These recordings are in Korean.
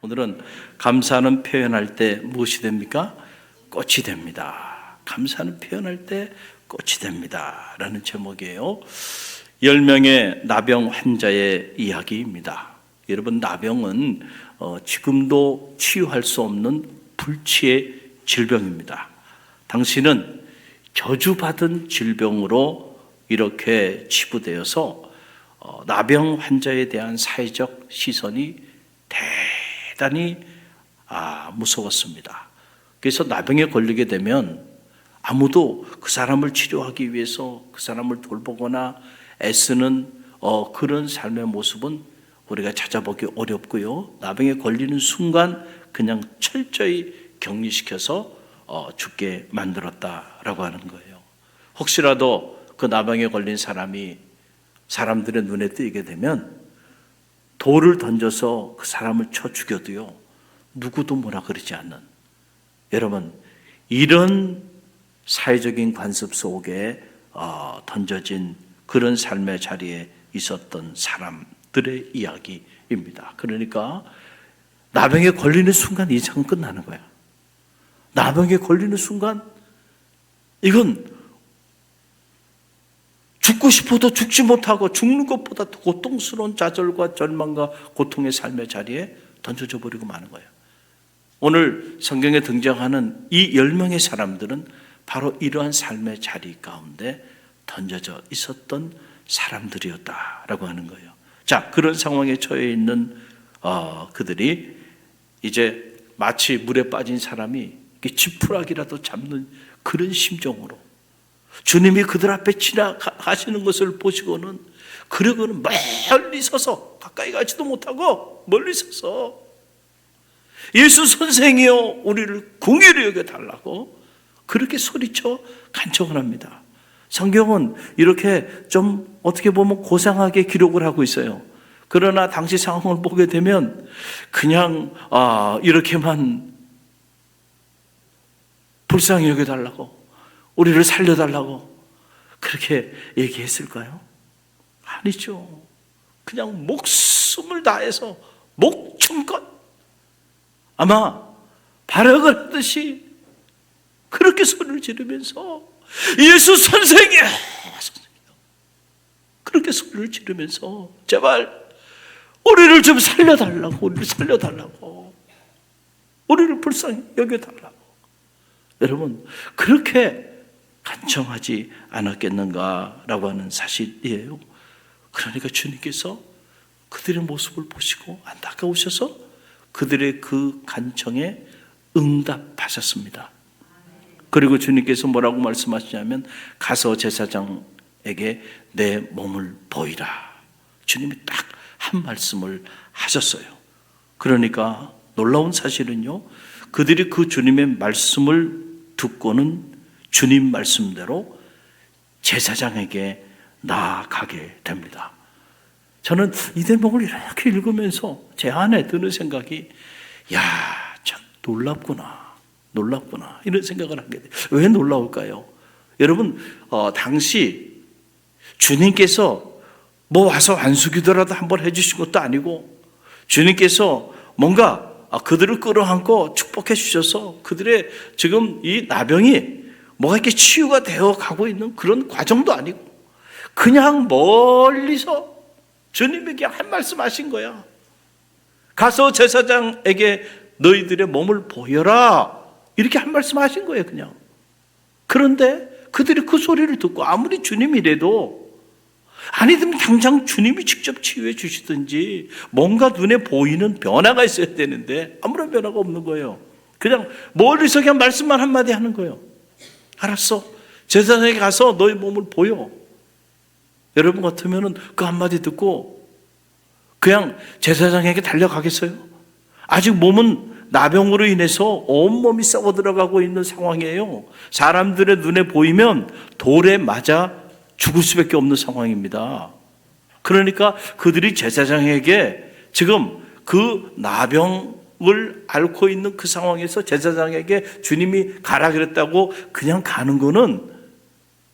오늘은 감사는 표현할 때 무엇이 됩니까? 꽃이 됩니다. 감사는 표현할 때 꽃이 됩니다 라는 제목이에요. 10명의 나병 환자의 이야기입니다. 여러분, 나병은 지금도 치유할 수 없는 불치의 질병입니다. 당신은 저주받은 질병으로 이렇게 치부되어서 나병 환자에 대한 사회적 시선이 대단히 무서웠습니다. 그래서 나병에 걸리게 되면 아무도 그 사람을 치료하기 위해서 그 사람을 돌보거나 애쓰는 그런 삶의 모습은 우리가 찾아보기 어렵고요. 나병에 걸리는 순간 그냥 철저히 격리시켜서 죽게 만들었다라고 하는 거예요. 혹시라도 그 나병에 걸린 사람이 사람들의 눈에 띄게 되면 돌을 던져서 그 사람을 쳐 죽여도요, 누구도 뭐라 그러지 않는, 여러분, 이런 사회적인 관습 속에 던져진 그런 삶의 자리에 있었던 사람들의 이야기입니다. 그러니까 나병에 걸리는 순간 이상은 끝나는 거야. 나병에 걸리는 순간 이건 죽고 싶어도 죽지 못하고 죽는 것보다 더 고통스러운 좌절과 절망과 고통의 삶의 자리에 던져져 버리고 마는 거예요. 오늘 성경에 등장하는 이 10명의 사람들은 바로 이러한 삶의 자리 가운데 던져져 있었던 사람들이었다라고 하는 거예요. 자, 그런 상황에 처해 있는 그들이 이제 마치 물에 빠진 사람이 지푸라기라도 잡는 그런 심정으로 주님이 그들 앞에 지나가시는 것을 보시고는, 그러고는 멀리 서서, 가까이 가지도 못하고 멀리 서서 예수 선생이여 우리를 긍휼히 여겨달라고 그렇게 소리쳐 간청을 합니다. 성경은 이렇게 좀 어떻게 보면 고상하게 기록을 하고 있어요. 그러나 당시 상황을 보게 되면 그냥 이렇게만 불쌍히 여겨달라고, 우리를 살려달라고 그렇게 얘기했을까요? 아니죠. 그냥 목숨을 다해서 목숨껏 아마 발악을 하듯이 그렇게 소리를 지르면서 예수 선생이야, 그렇게 소리를 지르면서 제발 우리를 좀 살려달라고, 우리를 살려달라고, 우리를 불쌍히 여겨달라고. 여러분, 그렇게 간청하지 않았겠는가라고 하는 사실이에요. 그러니까 주님께서 그들의 모습을 보시고 안타까우셔서 그들의 그 간청에 응답하셨습니다. 그리고 주님께서 뭐라고 말씀하시냐면, 가서 제사장에게 내 몸을 보이라. 주님이 딱 한 말씀을 하셨어요. 그러니까 놀라운 사실은요, 그들이 그 주님의 말씀을 듣고는 주님 말씀대로 제사장에게 나아가게 됩니다. 저는 이 대목을 이렇게 읽으면서 제 안에 드는 생각이, 야, 참 놀랍구나 이런 생각을 하게 돼요. 왜 놀라울까요? 여러분, 당시 주님께서 뭐 와서 안수기도라도 한번 해주신 것도 아니고, 주님께서 뭔가 그들을 끌어안고 축복해 주셔서 그들의 지금 이 나병이 뭐가 이렇게 치유가 되어 가고 있는 그런 과정도 아니고, 그냥 멀리서 주님에게 한 말씀 하신 거야. 가서 제사장에게 너희들의 몸을 보여라, 이렇게 한 말씀 하신 거예요, 그냥. 그런데 그들이 그 소리를 듣고 아무리 주님이래도, 아니면 당장 주님이 직접 치유해 주시든지 뭔가 눈에 보이는 변화가 있어야 되는데 아무런 변화가 없는 거예요. 그냥 멀리서 그냥 말씀만 한마디 하는 거예요. 알았어, 제사장에게 가서 너희 몸을 보여. 여러분 같으면 그 한마디 듣고 그냥 제사장에게 달려가겠어요? 아직 몸은 나병으로 인해서 온몸이 썩어 들어가고 있는 상황이에요. 사람들의 눈에 보이면 돌에 맞아 죽을 수밖에 없는 상황입니다. 그러니까 그들이 제사장에게 지금 그 나병을 앓고 있는 그 상황에서 제사장에게 주님이 가라 그랬다고 그냥 가는 거는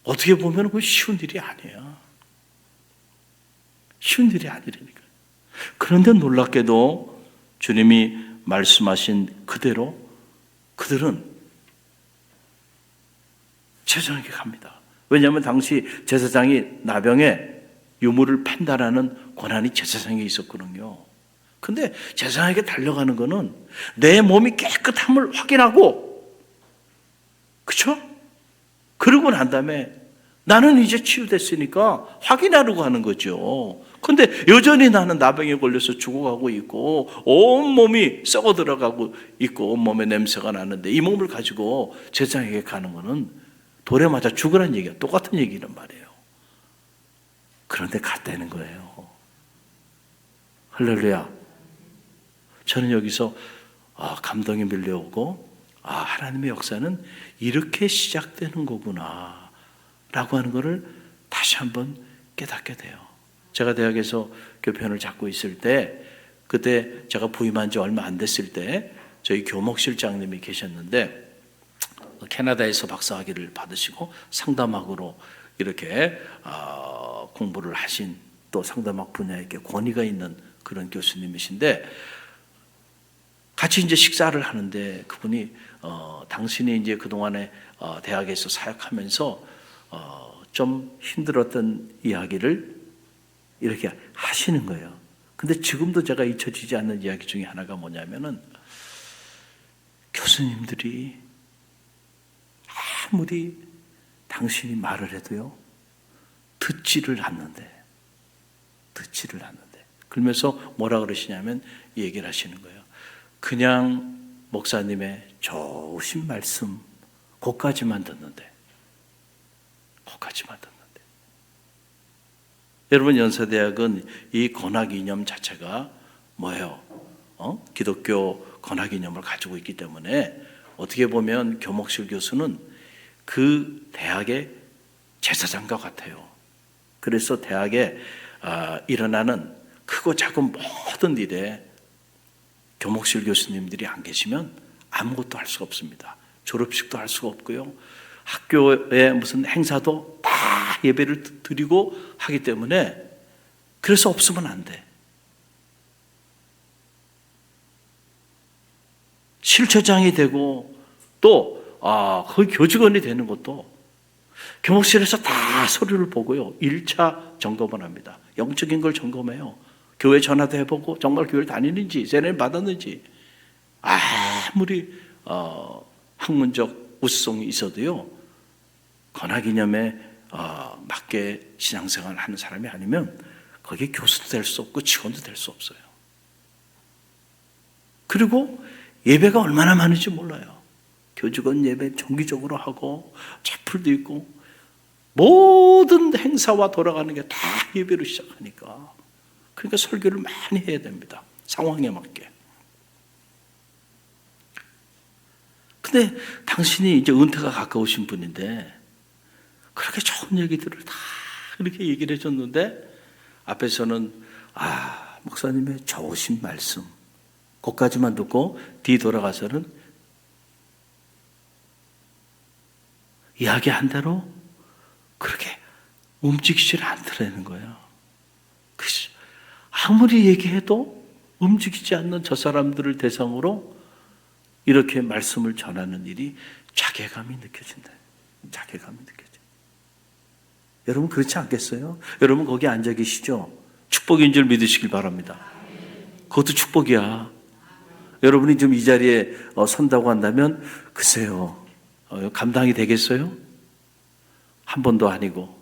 어떻게 보면 그 쉬운 일이 아니에요. 쉬운 일이 아니라니까. 그런데 놀랍게도 주님이 말씀하신 그대로 그들은 제사장에게 갑니다. 왜냐하면 당시 제사장이 나병에 유물을 팬다라는 권한이 제사장에 있었거든요. 근데 제사장에게 달려가는 거는 내 몸이 깨끗함을 확인하고, 그렇죠? 그러고 난 다음에 나는 이제 치유됐으니까 확인하려고 하는 거죠. 근데 여전히 나는 나병에 걸려서 죽어가고 있고 온몸이 썩어 들어가고 있고 온몸에 냄새가 나는데 이 몸을 가지고 제사장에게 가는 거는 돌에 맞아 죽으라는 얘기야. 똑같은 얘기란 말이에요. 그런데 갔다는 거예요. 할렐루야. 저는 여기서 감동이 밀려오고 하나님의 역사는 이렇게 시작되는 거구나 라고 하는 것을 다시 한번 깨닫게 돼요. 제가 대학에서 교편을 잡고 있을 때, 그때 제가 부임한 지 얼마 안 됐을 때 저희 교목실장님이 계셨는데, 캐나다에서 박사학위를 받으시고 상담학으로 이렇게 공부를 하신, 또 상담학 분야에 권위가 있는 그런 교수님이신데, 같이 이제 식사를 하는데 그분이 당신이 이제 그동안에 대학에서 사역하면서 좀 힘들었던 이야기를 이렇게 하시는 거예요. 근데 지금도 제가 잊혀지지 않는 이야기 중에 하나가 뭐냐면은, 교수님들이 아무리 당신이 말을 해도요 듣지를 않는데 그러면서 뭐라 그러시냐면 이 얘기를 하시는 거예요. 그냥 목사님의 좋으신 말씀 그것까지만 듣는데. 여러분, 연세대학은 이 권학 이념 자체가 뭐예요? 기독교 권학 이념을 가지고 있기 때문에 어떻게 보면 교목실 교수는 그 대학의 제사장과 같아요. 그래서 대학에 일어나는 크고 작은 모든 일에 교목실 교수님들이 안 계시면 아무것도 할 수가 없습니다. 졸업식도 할 수가 없고요. 학교의 무슨 행사도 다 예배를 드리고 하기 때문에, 그래서 없으면 안 돼. 실처장이 되고 또 거의 교직원이 되는 것도 교목실에서 다 서류를 보고요 1차 점검을 합니다. 영적인 걸 점검해요. 교회 전화도 해보고 정말 교회를 다니는지, 세례를 받았는지. 아무리 학문적 우수성이 있어도요 권학 이념에 맞게 신앙생활을 하는 사람이 아니면 거기에 교수도 될 수 없고 직원도 될 수 없어요. 그리고 예배가 얼마나 많은지 몰라요. 교직원 예배 정기적으로 하고 채플도 있고 모든 행사와 돌아가는 게 다 예배로 시작하니까, 그러니까 설교를 많이 해야 됩니다. 상황에 맞게. 근데 당신이 이제 은퇴가 가까우신 분인데 그렇게 좋은 얘기들을 다 그렇게 얘기를 해줬는데, 앞에서는 목사님의 좋으신 말씀 그것까지만 듣고 뒤돌아가서는 이야기한 대로 그렇게 움직이질 않더라는 거예요. 아무리 얘기해도 움직이지 않는 저 사람들을 대상으로 이렇게 말씀을 전하는 일이 자괴감이 느껴진다. 자괴감이 느껴져. 여러분 그렇지 않겠어요? 여러분 거기 앉아 계시죠? 축복인 줄 믿으시길 바랍니다. 그것도 축복이야. 여러분이 좀 이 자리에 선다고 한다면 글쎄요, 감당이 되겠어요? 한 번도 아니고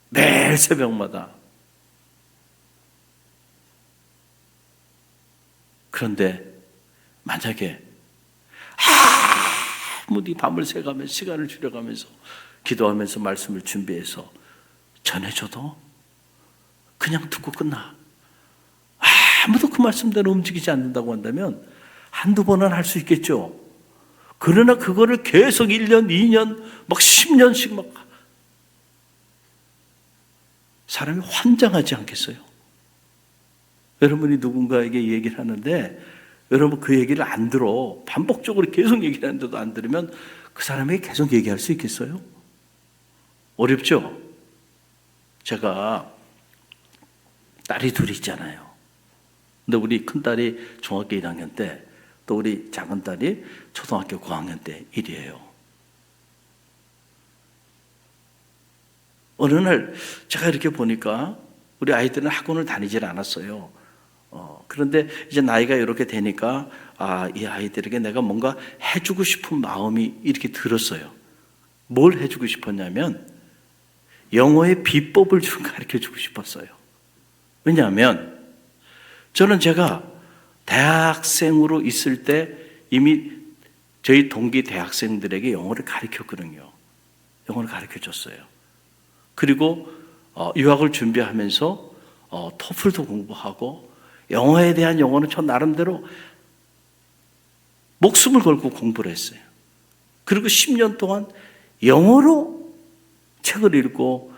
매일 새벽마다. 그런데 만약에 아무리 밤을 새가면서 시간을 줄여가면서 기도하면서 말씀을 준비해서 전해줘도 그냥 듣고 끝나. 아무도 그 말씀대로 움직이지 않는다고 한다면 한두 번은 할 수 있겠죠. 그러나 그거를 계속 1년, 2년, 막 10년씩 막 사람이 환장하지 않겠어요? 여러분이 누군가에게 얘기를 하는데 여러분 그 얘기를 안 들어. 반복적으로 계속 얘기를 하는데도 안 들으면 그 사람에게 계속 얘기할 수 있겠어요? 어렵죠? 제가 딸이 둘이 있잖아요. 근데 우리 큰딸이 중학교 1학년 때, 또 우리 작은 딸이 초등학교 9학년 때 일이에요. 어느 날 제가 이렇게 보니까 우리 아이들은 학원을 다니질 않았어요. 그런데 이제 나이가 이렇게 되니까 이 아이들에게 내가 뭔가 해주고 싶은 마음이 이렇게 들었어요. 뭘 해주고 싶었냐면 영어의 비법을 좀 가르쳐주고 싶었어요. 왜냐하면 저는 제가 대학생으로 있을 때 이미 저희 동기 대학생들에게 영어를 가르쳤거든요. 영어를 가르쳐줬어요. 그리고 유학을 준비하면서 토플도 공부하고 영어에 대한 영어는 저 나름대로 목숨을 걸고 공부를 했어요. 그리고 10년 동안 영어로 책을 읽고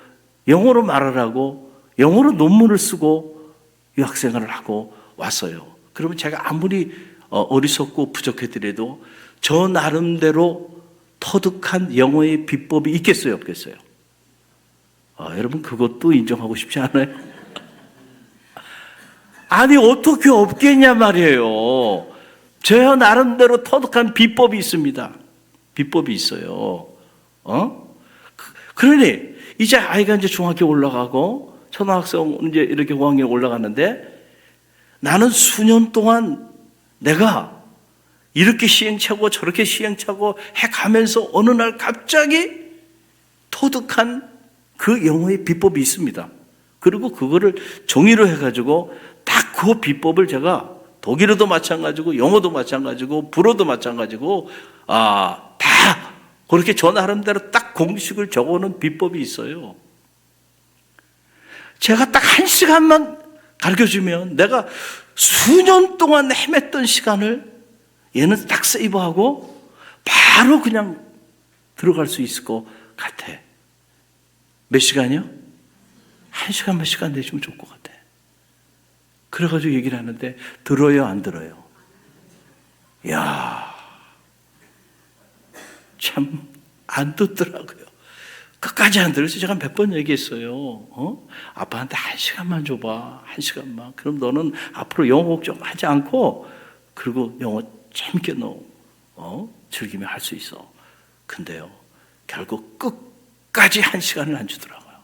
영어로 말을 하고 영어로 논문을 쓰고 유학생활을 하고 왔어요. 그러면 제가 아무리 어리석고 부족해더라도 저 나름대로 터득한 영어의 비법이 있겠어요, 없겠어요? 여러분 그것도 인정하고 싶지 않아요? 아니 어떻게 없겠냐 말이에요. 저 나름대로 터득한 비법이 있습니다. 비법이 있어요. 그러니 이제 아이가 이제 중학교 올라가고 초등학생 이제 이렇게 5학년 올라가는데 나는 수년 동안 내가 이렇게 시행착오 저렇게 시행착오 해가면서 어느 날 갑자기 터득한 그 영어의 비법이 있습니다. 그리고 그거를 종이로 해가지고 딱 그 비법을 제가 독일어도 마찬가지고 영어도 마찬가지고 불어도 마찬가지고 다 그렇게 저 나름대로 딱 공식을 적어놓은 비법이 있어요. 제가 딱 1시간만 가르쳐주면 내가 수년 동안 헤맸던 시간을 얘는 딱 세이브하고 바로 그냥 들어갈 수 있을 것 같아. 몇 시간이요? 1시간 몇 시간 내주면 좋을 것 같아. 그래가지고 얘기를 하는데 들어요 안 들어요? 이야 참 안 듣더라고요. 끝까지 안 들어서 제가 몇 번 얘기했어요. 아빠한테 1시간만 줘봐. 1시간만. 그럼 너는 앞으로 영어 걱정 하지 않고 그리고 영어 재밌게 너 즐기며 할 수 있어. 근데요 결국 끝까지 1시간을 안 주더라고요.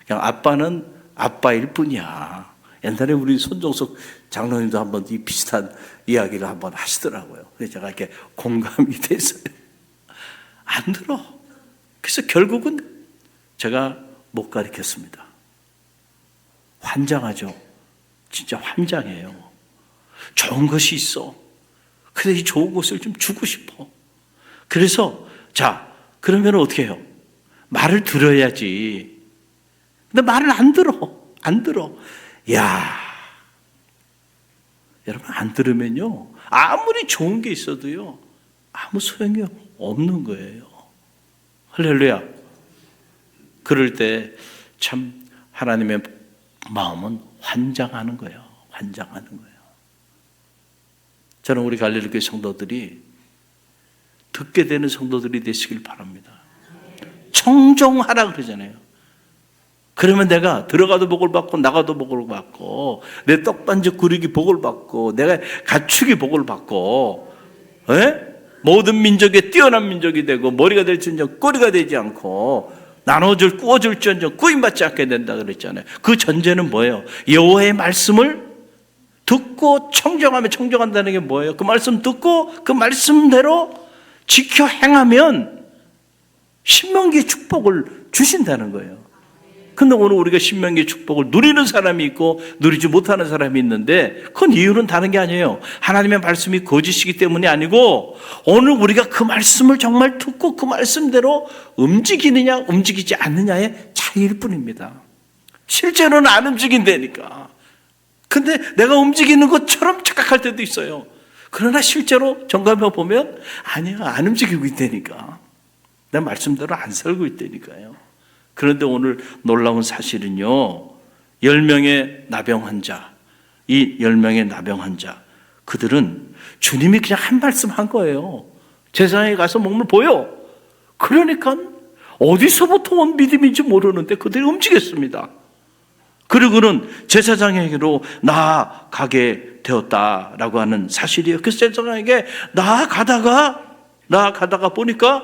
그냥 아빠는 아빠일 뿐이야. 옛날에 우리 손정석 장로님도 한번 이 비슷한 이야기를 한번 하시더라고요. 그래서 제가 이렇게 공감이 됐어요. 안 들어. 그래서 결국은 제가 못 가르쳤습니다. 환장하죠. 진짜 환장해요. 좋은 것이 있어. 근데 이 좋은 것을 좀 주고 싶어. 그래서 자 그러면 어떻게 해요? 말을 들어야지. 근데 말을 안 들어. 안 들어. 야, 여러분 안 들으면요 아무리 좋은 게 있어도요 아무 소용이 없는 거예요. 할렐루야. 그럴 때 참 하나님의 마음은 환장하는 거예요. 환장하는 거예요. 저는 우리 갈릴리교회 성도들이 듣게 되는 성도들이 되시길 바랍니다. 청정하라 그러잖아요. 그러면 내가 들어가도 복을 받고 나가도 복을 받고 내 떡반죽 구르기 복을 받고 내가 가축이 복을 받고 모든 민족에 뛰어난 민족이 되고 머리가 될지언정 꼬리가 되지 않고 나눠줄 구워줄지언정 구임받지 않게 된다 그랬잖아요. 그 전제는 뭐예요? 여호와의 말씀을 듣고 청정하면 청정한다는 게 뭐예요? 그 말씀 듣고 그 말씀대로 지켜 행하면 신명기의 축복을 주신다는 거예요. 근데 오늘 우리가 신명기의 축복을 누리는 사람이 있고 누리지 못하는 사람이 있는데 그건 이유는 다른 게 아니에요. 하나님의 말씀이 거짓이기 때문이 아니고 오늘 우리가 그 말씀을 정말 듣고 그 말씀대로 움직이느냐 움직이지 않느냐의 차이일 뿐입니다. 실제로는 안 움직인다니까. 근데 내가 움직이는 것처럼 착각할 때도 있어요. 그러나 실제로 점검해 보면 아니야 안 움직이고 있다니까. 내 말씀대로 안 살고 있다니까요. 그런데 오늘 놀라운 사실은요 10명의 나병 환자, 이 10명의 나병 환자 그들은 주님이 그냥 한 말씀 한 거예요. 제사장에 가서 몸을 보여. 그러니까 어디서부터 온 믿음인지 모르는데 그들이 움직였습니다. 그리고는 제사장에게로 나아가게 되었다라고 하는 사실이에요. 그래서 제사장에게 나아가다가 보니까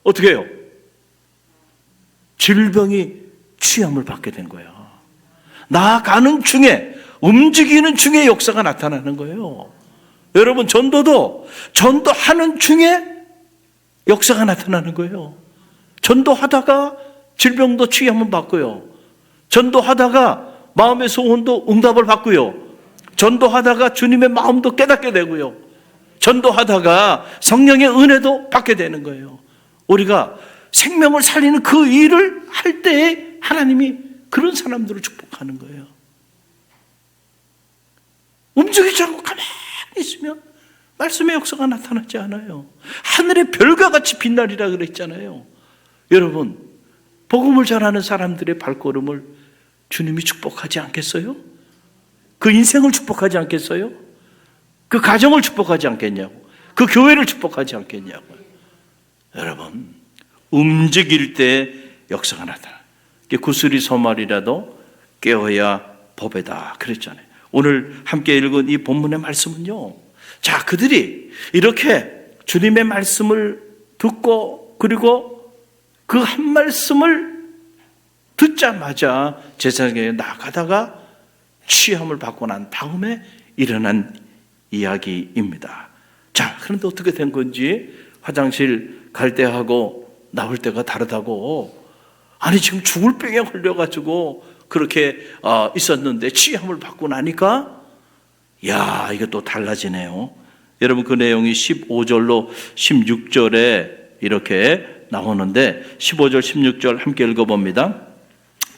어떻게 해요? 질병이 취함을 받게 된 거예요. 나아가는 중에, 움직이는 중에 역사가 나타나는 거예요. 여러분, 전도하는 중에 역사가 나타나는 거예요. 전도하다가 질병도 취함을 받고요. 전도하다가 마음의 소원도 응답을 받고요. 전도하다가 주님의 마음도 깨닫게 되고요. 전도하다가 성령의 은혜도 받게 되는 거예요. 우리가 생명을 살리는 그 일을 할 때에 하나님이 그런 사람들을 축복하는 거예요. 움직이지 않고 가만히 있으면 말씀의 역사가 나타나지 않아요. 하늘의 별과 같이 빛나리라 그랬잖아요. 여러분, 복음을 전하는 사람들의 발걸음을 주님이 축복하지 않겠어요? 그 인생을 축복하지 않겠어요? 그 가정을 축복하지 않겠냐고, 그 교회를 축복하지 않겠냐고. 여러분, 움직일 때 역사가 나타나. 구슬이 소말이라도 깨어야 법이다 그랬잖아요. 오늘 함께 읽은 이 본문의 말씀은요, 자, 그들이 이렇게 주님의 말씀을 듣고 그리고 그 한 말씀을 듣자마자 제사장에게 나가다가 취함을 받고 난 다음에 일어난 이야기입니다. 자, 그런데 어떻게 된 건지, 화장실 갈 때하고 나올 때가 다르다고. 아니, 지금 죽을 병에 걸려가지고 그렇게 있었는데 취함을 받고 나니까, 야, 이게 또 달라지네요. 여러분, 그 내용이 15절로 16절에 이렇게 나오는데, 15절 16절 함께 읽어봅니다.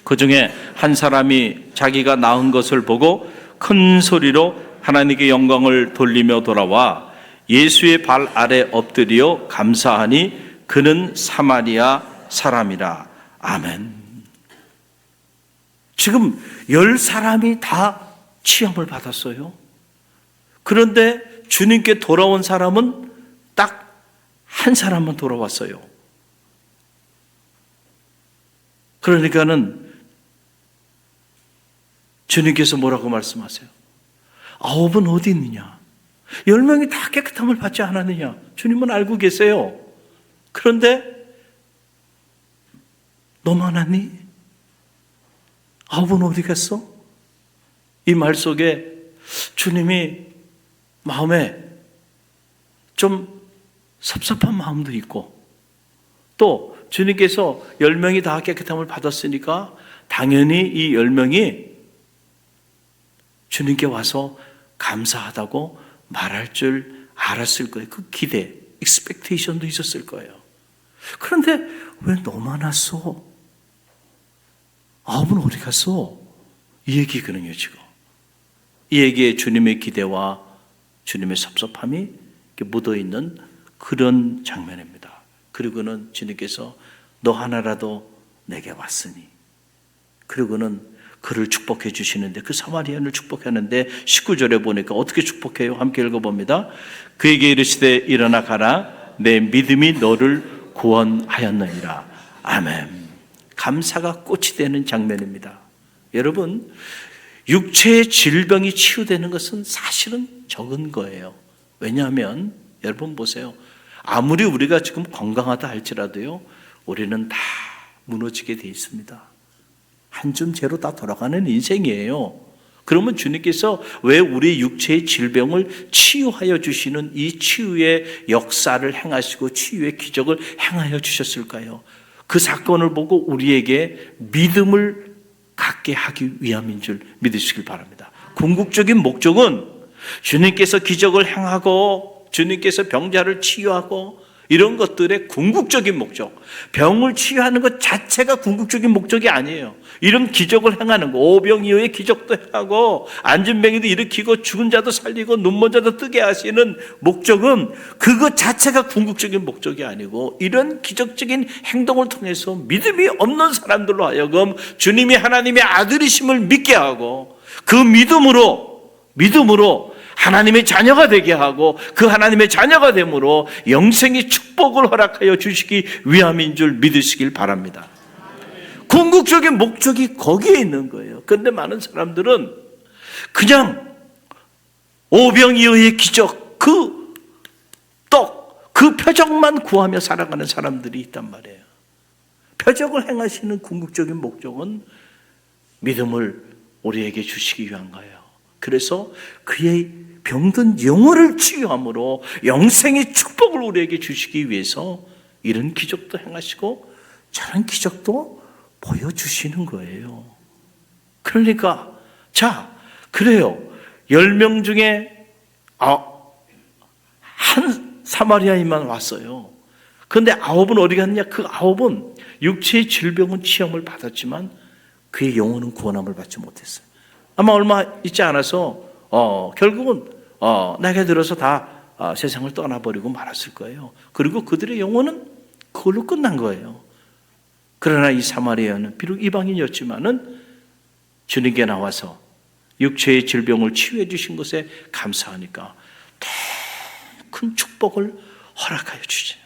그 중에 한 사람이 자기가 낳은 것을 보고 큰 소리로 하나님께 영광을 돌리며 돌아와 예수의 발 아래 엎드려 감사하니 그는 사마리아 사람이라. 아멘. 지금 10사람이 다 취함을 받았어요. 그런데 주님께 돌아온 사람은 딱 한 사람만 돌아왔어요. 그러니까는 주님께서 뭐라고 말씀하세요? 9은 어디 있느냐? 10명이 다 깨끗함을 받지 않았느냐? 주님은 알고 계세요. 그런데 너만 왔니? 9은 어디 갔어? 이 말 속에 주님이 마음에 좀 섭섭한 마음도 있고, 또 주님께서 10명이 다 깨끗함을 받았으니까 당연히 이 10명이 주님께 와서 감사하다고 말할 줄 알았을 거예요. 그 기대, expectation도 있었을 거예요. 그런데 왜 너만 왔어? 9은 어디 갔어? 이 얘기거든요, 지금. 이 얘기에 주님의 기대와 주님의 섭섭함이 묻어있는 그런 장면입니다. 그리고는 주님께서 너 하나라도 내게 왔으니, 그리고는 그를 축복해 주시는데, 그 사마리아인을 축복하는데 19절에 보니까 어떻게 축복해요? 함께 읽어봅니다. 그에게 이르시되 일어나 가라, 내 믿음이 너를 구원하였느니라. 아멘. 감사가 꽃이 되는 장면입니다. 여러분, 육체의 질병이 치유되는 것은 사실은 적은 거예요. 왜냐하면 여러분 보세요. 아무리 우리가 지금 건강하다 할지라도요, 우리는 다 무너지게 돼 있습니다. 한 줌 재로 다 돌아가는 인생이에요. 그러면 주님께서 왜 우리 육체의 질병을 치유하여 주시는 이 치유의 역사를 행하시고 치유의 기적을 행하여 주셨을까요? 그 사건을 보고 우리에게 믿음을 갖게 하기 위함인 줄 믿으시길 바랍니다. 궁극적인 목적은 주님께서 기적을 행하고 주님께서 병자를 치유하고 이런 것들의 궁극적인 목적, 병을 치유하는 것 자체가 궁극적인 목적이 아니에요. 이런 기적을 행하는 거, 오병이어의 기적도 행하고 앉은 병이도 일으키고 죽은 자도 살리고 눈먼 자도 뜨게 하시는 목적은 그것 자체가 궁극적인 목적이 아니고, 이런 기적적인 행동을 통해서 믿음이 없는 사람들로 하여금 주님이 하나님의 아들이심을 믿게 하고, 그 믿음으로 하나님의 자녀가 되게 하고, 그 하나님의 자녀가 됨으로 영생의 축복을 허락하여 주시기 위함인 줄 믿으시길 바랍니다. 궁극적인 목적이 거기에 있는 거예요. 그런데 많은 사람들은 그냥 오병이어의 기적, 그 떡, 그 표적만 구하며 살아가는 사람들이 있단 말이에요. 표적을 행하시는 궁극적인 목적은 믿음을 우리에게 주시기 위한 거예요. 그래서 그의 병든 영혼을 치유함으로 영생의 축복을 우리에게 주시기 위해서 이런 기적도 행하시고 저런 기적도 보여주시는 거예요. 그러니까 자, 그래요. 10명 중에 한 사마리아인만 왔어요. 그런데 9은 어디 갔느냐? 그 9은 육체의 질병은 치험을 받았지만 그의 영혼은 구원함을 받지 못했어요. 아마 얼마 있지 않아서 결국은 내게 들어서 다 세상을 떠나버리고 말았을 거예요. 그리고 그들의 영혼은 그걸로 끝난 거예요. 그러나 이 사마리아는 비록 이방인이었지만은 주님께 나와서 육체의 질병을 치유해 주신 것에 감사하니까 더 큰 축복을 허락하여 주시죠.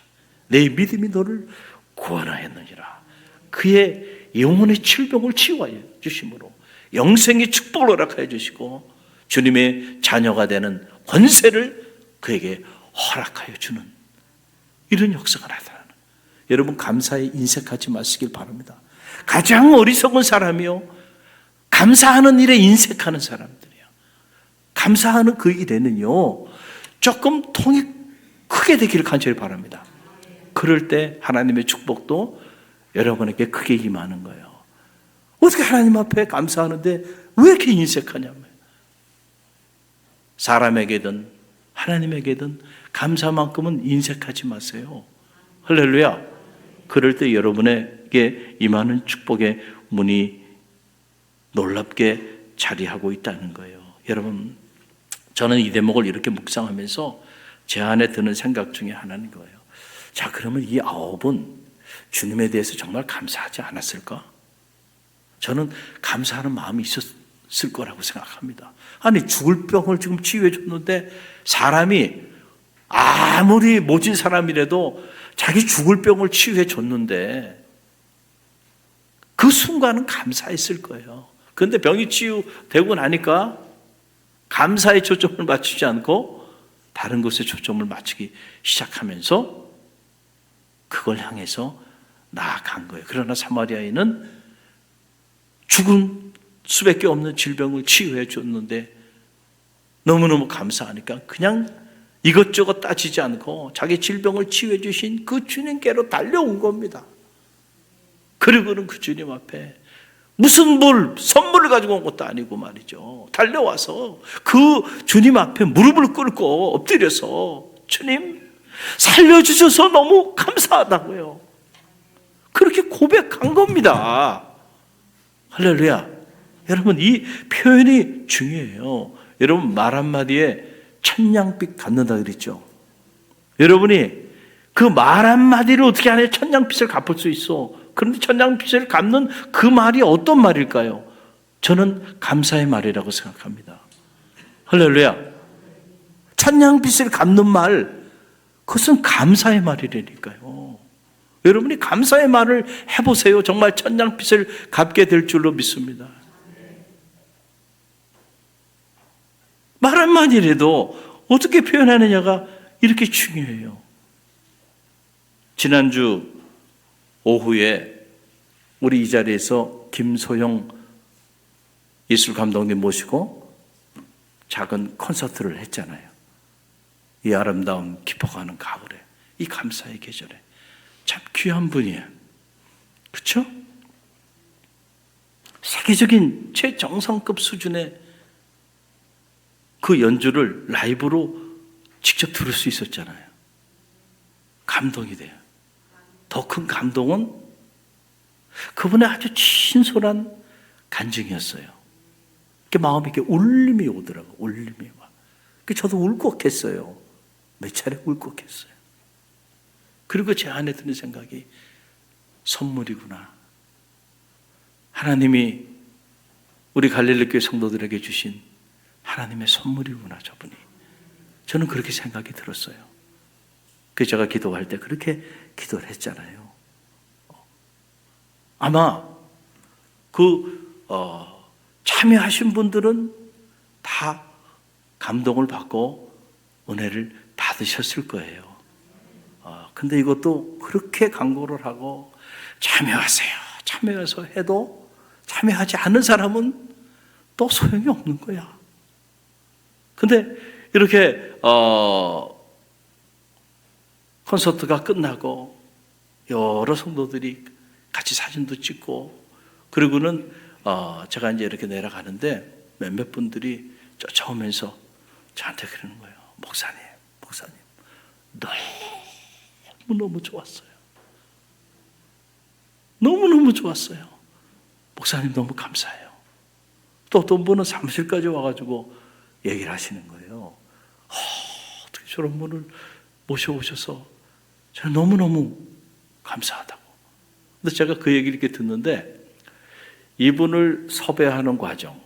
내 믿음이 너를 구원하였느니라. 그의 영혼의 질병을 치유하여 주심으로 영생의 축복을 허락하여 주시고 주님의 자녀가 되는 권세를 그에게 허락하여 주는 이런 역사가 나타나는, 여러분 감사에 인색하지 마시길 바랍니다. 가장 어리석은 사람이요, 감사하는 일에 인색하는 사람들이요, 감사하는 그 일에는요 조금 통이 크게 되기를 간절히 바랍니다. 그럴 때 하나님의 축복도 여러분에게 크게 임하는 거예요. 어떻게 하나님 앞에 감사하는데 왜 이렇게 인색하냐면, 사람에게든 하나님에게든 감사만큼은 인색하지 마세요. 할렐루야. 그럴 때 여러분에게 임하는 축복의 문이 놀랍게 자리하고 있다는 거예요. 여러분, 저는 이 대목을 이렇게 묵상하면서 제 안에 드는 생각 중에 하나인 거예요. 자, 그러면 이 9은 주님에 대해서 정말 감사하지 않았을까? 저는 감사하는 마음이 있었을 거라고 생각합니다. 아니, 죽을 병을 지금 치유해 줬는데 사람이 아무리 모진 사람이라도 자기 죽을 병을 치유해 줬는데 그 순간은 감사했을 거예요. 그런데 병이 치유되고 나니까 감사에 초점을 맞추지 않고 다른 것에 초점을 맞추기 시작하면서 그걸 향해서 나아간 거예요. 그러나 사마리아인은 죽은 수밖에 없는 질병을 치유해 줬는데 너무너무 감사하니까 그냥 이것저것 따지지 않고 자기 질병을 치유해 주신 그 주님께로 달려온 겁니다. 그리고는 그 주님 앞에 무슨 선물을 가지고 온 것도 아니고 말이죠. 달려와서 그 주님 앞에 무릎을 꿇고 엎드려서 주님 살려주셔서 너무 감사하다고요. 그렇게 고백한 겁니다. 할렐루야. 여러분, 이 표현이 중요해요. 여러분, 말 한마디에 천냥빚 갚는다 그랬죠. 여러분이 그 말 한마디를 어떻게 하냐 천냥빚을 갚을 수 있어. 그런데 천냥빚을 갚는 그 말이 어떤 말일까요? 저는 감사의 말이라고 생각합니다. 할렐루야. 천냥빚을 갚는 말, 그것은 감사의 말이라니까요. 여러분이 감사의 말을 해보세요. 정말 천냥빚을 갚게 될 줄로 믿습니다. 말 한마디라도 어떻게 표현하느냐가 이렇게 중요해요. 지난주 오후에 우리 이 자리에서 김소영 예술감독님 모시고 작은 콘서트를 했잖아요. 이 아름다움 깊어가는 가을에, 이 감사의 계절에 참 귀한 분이에요. 그렇죠? 세계적인 최정상급 수준의 그 연주를 라이브로 직접 들을 수 있었잖아요. 감동이 돼요. 더 큰 감동은 그분의 아주 친솔한 간증이었어요. 마음에 이렇게 울림이 오더라고요. 울림이 와. 저도 울컥했어요. 몇 차례 울컥했어요. 그리고 제 안에 드는 생각이 선물이구나. 하나님이 우리 갈릴리교회 성도들에게 주신 하나님의 선물이구나, 저분이. 저는 그렇게 생각이 들었어요. 그래서 제가 기도할 때 그렇게 기도를 했잖아요. 아마 참여하신 분들은 다 감동을 받고 은혜를 받으셨을 거예요. 근데 이것도 그렇게 강구를 하고 참여하세요. 참여해서 해도 참여하지 않는 사람은 또 소용이 없는 거야. 근데 이렇게 콘서트가 끝나고 여러 성도들이 같이 사진도 찍고 그리고는 제가 이제 이렇게 내려가는데 몇몇 분들이 쫓아오면서 저한테 그러는 거예요. 목사님 너무너무 좋았어요. 너무너무 좋았어요. 목사님 너무 감사해요. 또 어떤 분은 사무실까지 와가지고 얘기를 하시는 거예요. 어떻게 저런 분을 모셔오셔서 저는 너무너무 감사하다고. 근데 제가 그 얘기를 이렇게 듣는데 이분을 섭외하는 과정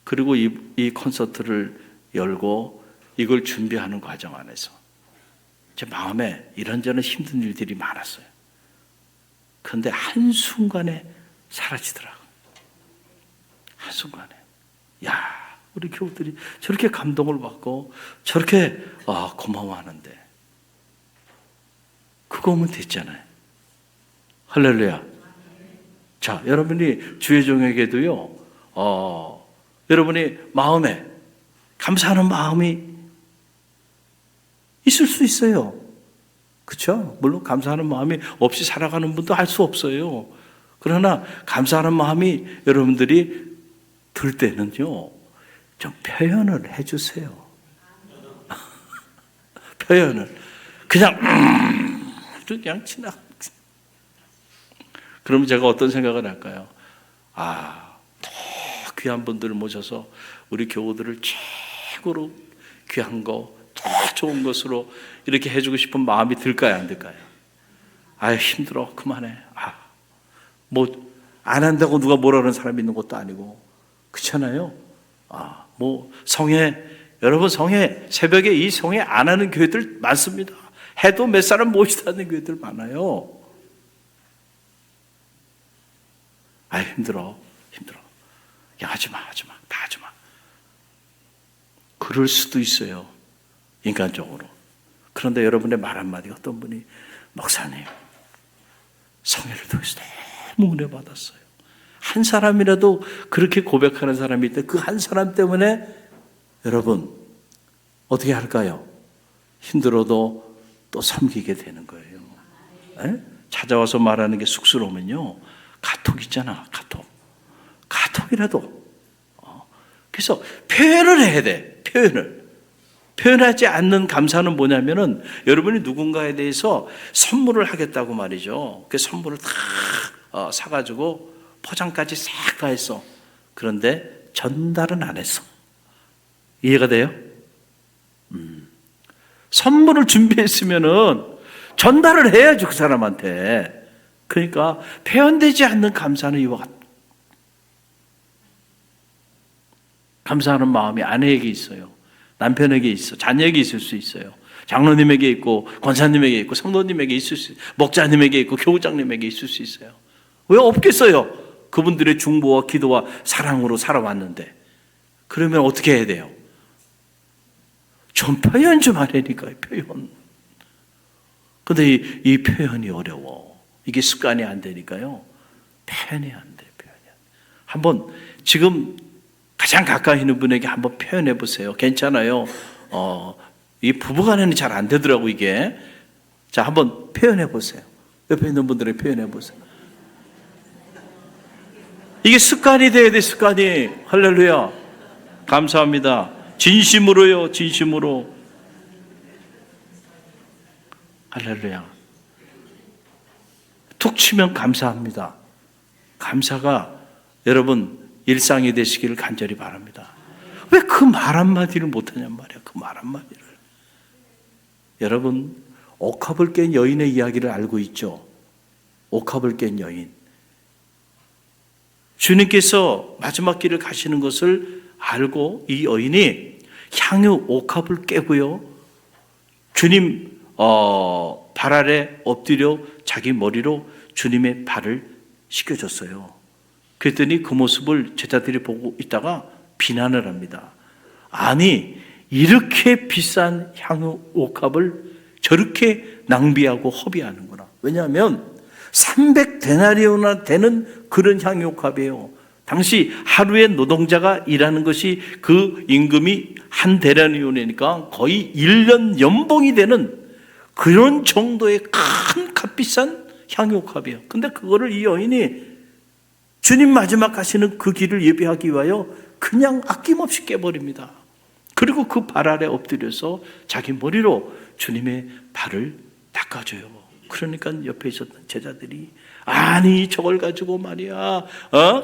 그리고 이 콘서트를 열고 이걸 준비하는 과정 안에서 제 마음에 이런저런 힘든 일들이 많았어요. 그런데 한순간에 사라지더라고요. 한순간에. 우리 교우들이 저렇게 감동을 받고 저렇게 고마워하는데 그거 하면 됐잖아요. 할렐루야. 자, 여러분이 주의 종에게도요, 여러분이 마음에 감사하는 마음이 있을 수 있어요. 그렇죠? 물론 감사하는 마음이 없이 살아가는 분도 할 수 없어요. 그러나 감사하는 마음이 여러분들이 들 때는요, 좀 표현을 해주세요. 표현을. 그냥 지나. 그러면 제가 어떤 생각을 할까요? 더 귀한 분들을 모셔서 우리 교우들을 최고로 귀한 거, 더 좋은 것으로 이렇게 해주고 싶은 마음이 들까요? 안 들까요? 힘들어. 그만해. 안 한다고 누가 뭐라 그러는 사람이 있는 것도 아니고. 그렇잖아요? 여러분 성회, 새벽에 이 성회 안 하는 교회들 많습니다. 해도 몇 사람 모시다 하는 교회들 많아요. 힘들어. 야, 하지 마. 다 하지 마. 그럴 수도 있어요. 인간적으로. 그런데 여러분의 말 한마디 어떤 분이 목사님, 성회를 통해서 너무 은혜 받았어요. 한 사람이라도 그렇게 고백하는 사람이 있다. 그 한 사람 때문에 여러분 어떻게 할까요? 힘들어도 또 섬기게 되는 거예요. 찾아와서 말하는 게 쑥스러우면요. 카톡 있잖아. 카톡이라도. 그래서 표현을 해야 돼. 표현하지 않는 감사는 뭐냐면은 여러분이 누군가에 대해서 선물을 하겠다고 말이죠. 그 선물을 다 사가지고 포장까지 싹 다 했어. 그런데 전달은 안 했어. 이해가 돼요? 선물을 준비했으면은 전달을 해야죠, 그 사람한테. 그러니까 표현되지 않는 감사는 이와 같다. 감사하는 마음이 아내에게 있어요. 남편에게 있어. 자녀에게 있을 수 있어요. 장로님에게 있고 권사님에게 있고 성도님에게 있을 수 있어요. 목자님에게 있고 교우장님에게 있을 수 있어요. 왜 없겠어요? 그분들의 중보와 기도와 사랑으로 살아왔는데. 그러면 어떻게 해야 돼요? 좀 표현 좀 하라니까요. 표현. 근데 이 표현이 어려워. 이게 습관이 안 되니까요. 표현이 안 돼. 한번 지금 가장 가까이 있는 분에게 한번 표현해 보세요. 괜찮아요. 이 부부간에는 잘 안 되더라고 이게. 자, 한번 표현해 보세요. 옆에 있는 분들에게 표현해 보세요. 이게 습관이 돼야 돼. 습관이. 할렐루야. 감사합니다. 진심으로요. 진심으로. 할렐루야. 툭 치면 감사합니다. 감사가 여러분 일상이 되시기를 간절히 바랍니다. 왜 그 말 한마디를 못하냔 말이야. 그 말 한마디를. 여러분 옥합을 깬 여인의 이야기를 알고 있죠. 옥합을 깬 여인. 주님께서 마지막 길을 가시는 것을 알고 이 여인이 향유 옥합을 깨고요. 주님 발 아래 엎드려 자기 머리로 주님의 발을 씻겨줬어요. 그랬더니 그 모습을 제자들이 보고 있다가 비난을 합니다. 아니, 이렇게 비싼 향유 옥합을 저렇게 낭비하고 허비하는구나. 왜냐하면 300데나리온이나 되는 그런 향유 옥합이에요. 당시 하루에 노동자가 일하는 것이 그 임금이 한 데나리온이니까 거의 1년 연봉이 되는 그런 정도의 큰 값비싼 향유 옥합이에요. 근데 그거를 이 여인이 주님 마지막 가시는 그 길을 예비하기 위하여 그냥 아낌없이 깨버립니다. 그리고 그 발 아래 엎드려서 자기 머리로 주님의 발을 닦아줘요. 그러니까 옆에 있었던 제자들이 아니 저걸 가지고 말이야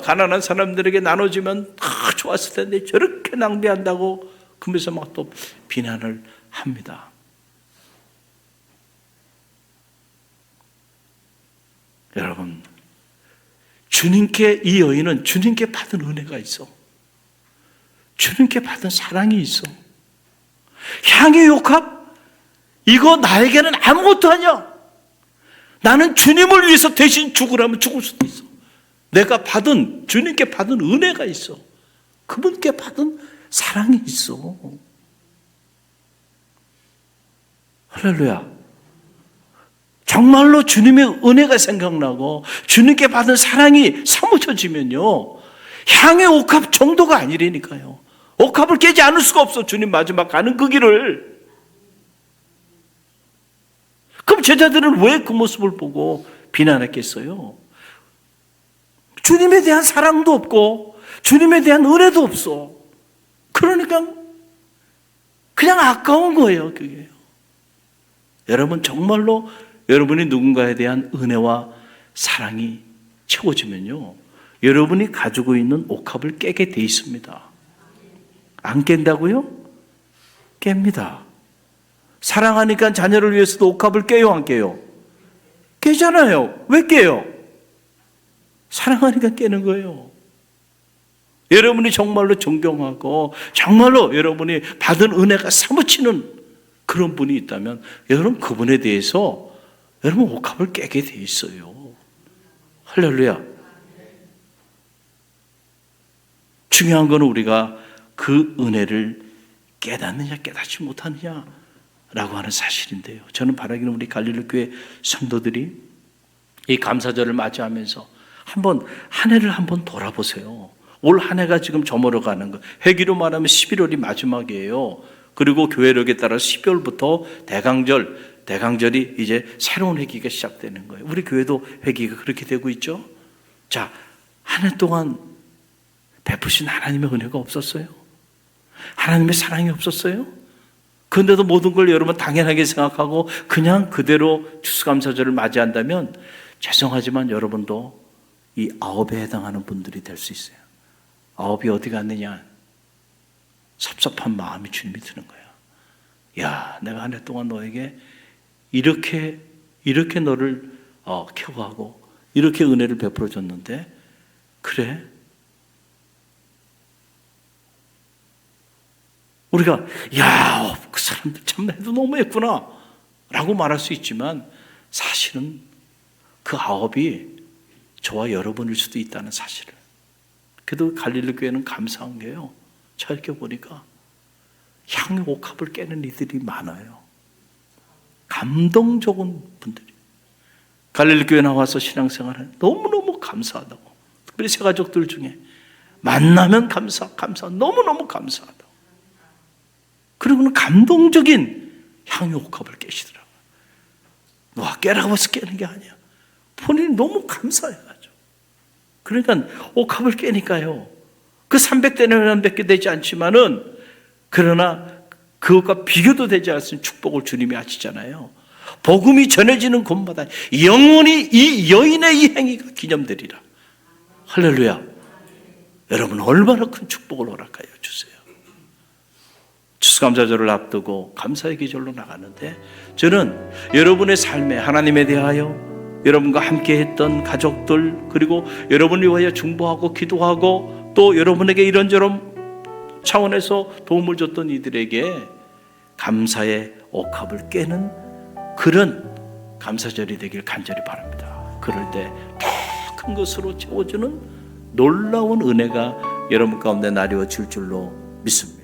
가난한 사람들에게 나눠주면 좋았을 텐데 저렇게 낭비한다고 그러면서 막 또 비난을 합니다. 여러분, 주님께 이 여인은 주님께 받은 은혜가 있어. 주님께 받은 사랑이 있어. 향유 옥합 이거 나에게는 아무것도 아니야. 나는 주님을 위해서 대신 죽으라면 죽을 수도 있어. 내가 받은 주님께 받은 은혜가 있어. 그분께 받은 사랑이 있어. 할렐루야. 정말로 주님의 은혜가 생각나고 주님께 받은 사랑이 사무쳐지면요, 향의 옥합 정도가 아니라니까요. 옥합을 깨지 않을 수가 없어. 주님 마지막 가는 그 길을. 그럼 제자들은 왜 그 모습을 보고 비난했겠어요? 주님에 대한 사랑도 없고 주님에 대한 은혜도 없어. 그러니까 그냥 아까운 거예요. 그게요. 여러분, 정말로 여러분이 누군가에 대한 은혜와 사랑이 채워지면요, 여러분이 가지고 있는 옥합을 깨게 돼 있습니다. 안 깬다고요? 깹니다. 사랑하니까 자녀를 위해서도 옥합을 깨요, 안 깨요? 깨잖아요. 왜 깨요? 사랑하니까 깨는 거예요. 여러분이 정말로 존경하고 정말로 여러분이 받은 은혜가 사무치는 그런 분이 있다면 여러분 그분에 대해서 여러분 옥합을 깨게 돼 있어요. 할렐루야. 중요한 건 우리가 그 은혜를 깨닫느냐 깨닫지 못하느냐 라고 하는 사실인데요. 저는 바라기는 우리 갈릴리 교회 성도들이 이 감사절을 맞이하면서 한번 한 해를 한번 돌아보세요. 올 한 해가 지금 저물어 가는 거. 회기로 말하면 11월이 마지막이에요. 그리고 교회력에 따라 12월부터 대강절이 이제 새로운 회기가 시작되는 거예요. 우리 교회도 회기가 그렇게 되고 있죠. 자, 한 해 동안 베푸신 하나님의 은혜가 없었어요? 하나님의 사랑이 없었어요? 그런데도 모든 걸 여러분 당연하게 생각하고 그냥 그대로 추수감사절을 맞이한다면 죄송하지만 여러분도 이 9에 해당하는 분들이 될 수 있어요. 9이 어디 갔느냐? 섭섭한 마음이 주님이 드는 거야. 야, 내가 한 해 동안 너에게 이렇게 너를 케어하고 이렇게 은혜를 베풀어 줬는데 그래? 우리가 야, 그 사람들 참 해도 너무했구나 라고 말할 수 있지만 사실은 그 9이 저와 여러분일 수도 있다는 사실을. 그래도 갈릴리 교회는 감사한 게요, 살펴보니까 향유 옥합을 깨는 이들이 많아요. 감동적인 분들이. 갈릴리 교회 나와서 신앙생활을 너무너무 감사하다고. 특별히 새 가족들 중에 만나면 감사, 너무너무 감사하다고. 그리고는 감동적인 향유 옥합을 깨시더라고요. 와, 깨라고 해서 깨는 게 아니야. 본인이 너무 감사해가지고. 그러니까 옥합을 깨니까요, 그 300데나리온밖에 되지 않지만은 그러나 그것과 비교도 되지 않는 축복을 주님이 하시잖아요. 복음이 전해지는 곳마다 영원히 이 여인의 이 행위가 기념되리라. 할렐루야. 여러분 얼마나 큰 축복을 허락하여 주세요. 추수감사절을 앞두고 감사의 계절로 나가는데 저는 여러분의 삶에 하나님에 대하여 여러분과 함께 했던 가족들, 그리고 여러분을 위하여 중보하고 기도하고 또 여러분에게 이런저런 차원에서 도움을 줬던 이들에게 감사의 옥합을 깨는 그런 감사절이 되길 간절히 바랍니다. 그럴 때 더 큰 것으로 채워주는 놀라운 은혜가 여러분 가운데 나뉘어질 줄로 믿습니다.